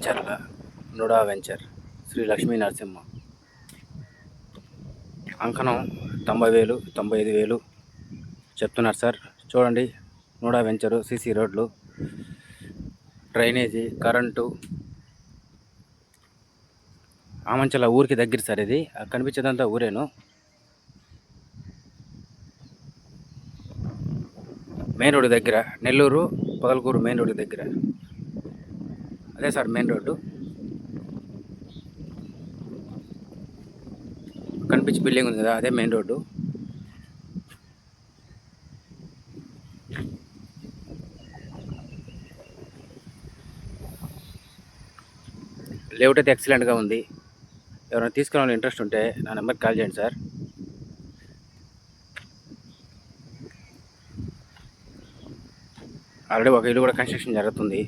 Macherla NUDA venture Shri Lakshmi Narasimha అంకణం 90,000 95,000 చెప్తున్నారు sir. చూడండి, NUDA venture, CC రోడ్లు, డ్రైనేజీ, కరెంటు. ఆమంచల ఊరికి దగ్గర సార్. ఇది కనిపించేదంతా ఊరేను. మెయిన్ రోడ్డు దగ్గర, నెల్లూరు పొదలకూరు మెయిన్ రోడ్డు దగ్గర. అదే సార్ మెయిన్ రోడ్డు. కనిపించి బిల్డింగ్ ఉంది కదా, అదే మెయిన్ రోడ్డు. లేఅవుట్ అయితే ఎక్సలెంట్గా ఉంది. ఎవరైనా తీసుకోవాలని ఇంట్రెస్ట్ ఉంటే నా నెంబర్కి కాల్ చేయండి సార్. ఆల్రెడీ ఒక ఇల్లు కూడా కన్స్ట్రక్షన్ జరుగుతుంది.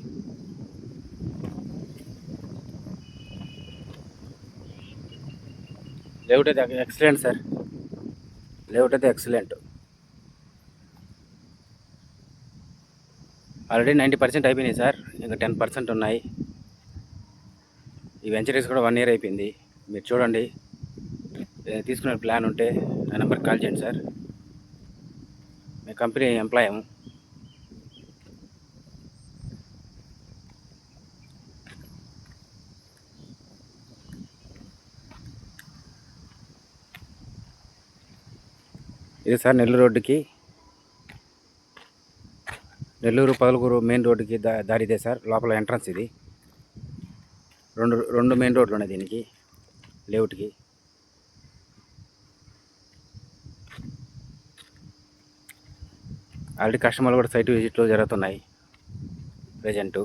లేఅవుట్ అయితే ఎక్సలెంట్ సార్. లేఅవుట్ అయితే ఎక్సలెంట్. ఆల్రెడీ 90% అయిపోయినాయి సార్. ఇంకా 10% ఉన్నాయి. ఈ వెంచరీస్ కూడా 1 year అయిపోయింది. మీరు చూడండి, తీసుకునే ప్లాన్ ఉంటే నా నెంబర్కి కాల్ చేయండి సార్. మీ కంపెనీ ఎంప్లాయము. ఇది సార్ నెల్లూరు రోడ్డుకి, నెల్లూరు పొదలకూరు మెయిన్ రోడ్డుకి దారి ఇదే సార్. లోపల ఎంట్రన్స్ ఇది. రెండు మెయిన్ రోడ్లు ఉన్నాయి దీనికి, లేఅవుట్కి. ఆల్రెడీ కస్టమర్లు కూడా సైట్ విజిట్లు జరుగుతున్నాయి ప్రజెంటు.